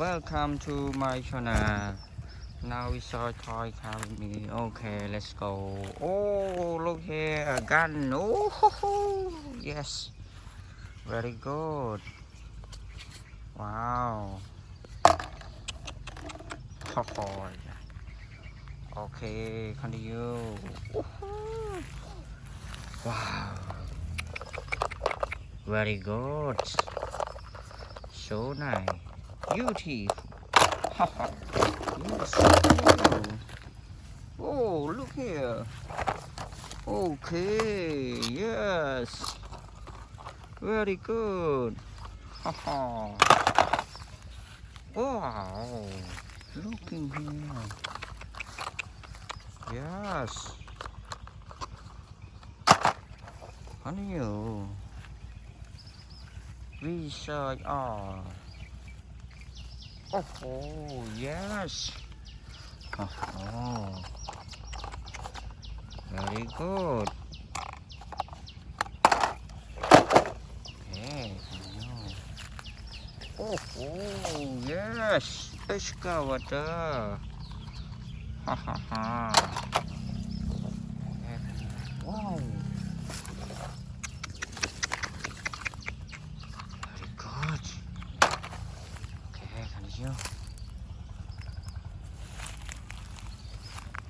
welcome to my channel. Now we saw a toy car with me. Okay, let's go. Oh, look here, a gun. Oh, ho, ho. Yes, very good. Wow. Ho, ho. Okay, continue. Woohoo. Wow, very good. So nice. Beautiful. Yes. Oh, look here. Okay, yes. Very good. Wow. Look in here. Yes. Honey, research all. Oh, yes. Oh, very good. Okay, oh, yes. Excavator. Ha ha ha. Wow. Very good. Okay, continue.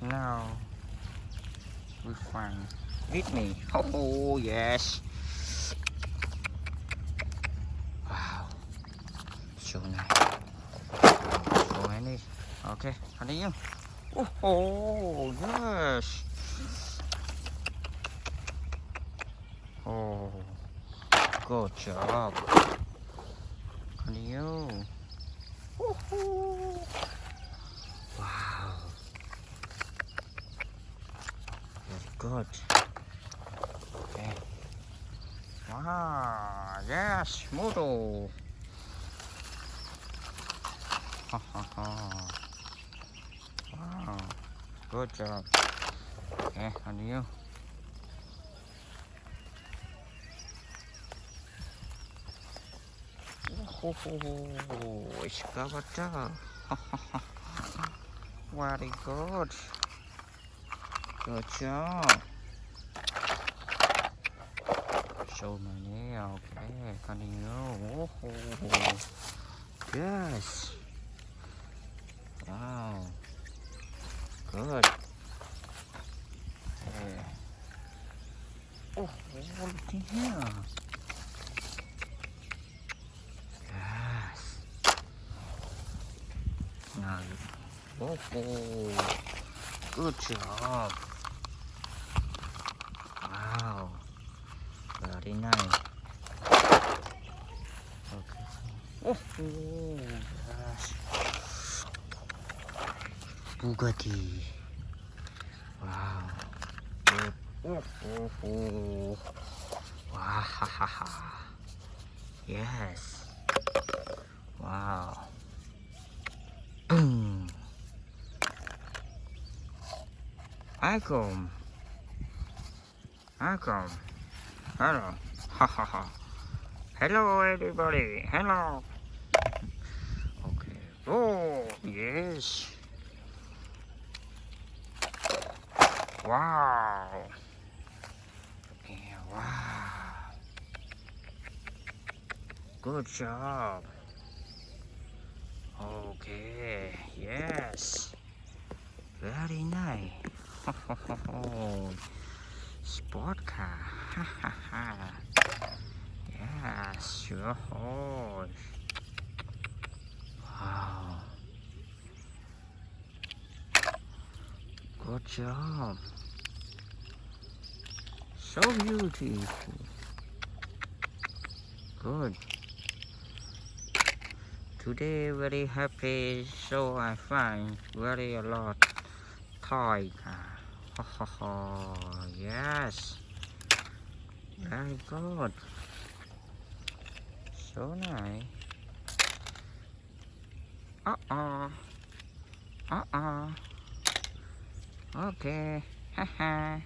Now we find with me. Oh yes. Wow. So nice. So many. Okay, continue. Oh yes. Oh, good job. Continue. Wow. Very good. Okay. Wow. Yes, moto. Ha ha ha. Wow. Good job. Okay, continue. Oh, excavator. Very good. Good job. So many. Okay, continue. Oh, yes. Wow. Good. Okay. Oh, look in here. Yes. Now, oh, good job. Wow. Very nice. Okay. Oh, yes. Bugatti. Wow. Good. Oh. Wow. Yes. Wow. Boom. Icon. Hello. Hello, everybody. Hello. Okay. Oh, yes. Wow. Okay. Wow. Good job. Okay. Yes. Very nice. Sport car. Yes, sure. Wow. Good job. So beautiful. Good. Today very happy, so I find very a lot toy car. Yes. Very good. So nice. Okay. Haha.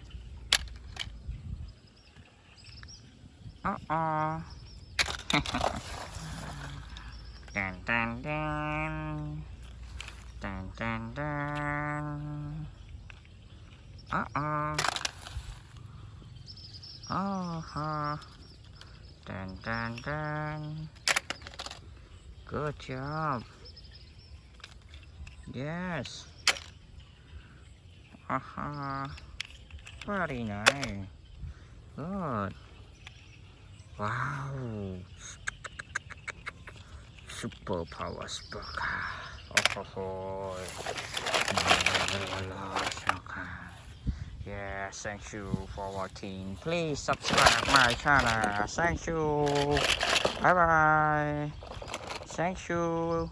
Dun dun dun. Dun, dun. Uh-oh. Uh-huh. Dun, dun, dun. Good job. Yes. Uh-huh. Very nice. Good. Wow. Super power sparker. Oh. Yeah, thank you for watching. Please subscribe my channel. Thank you. Bye bye. Thank you.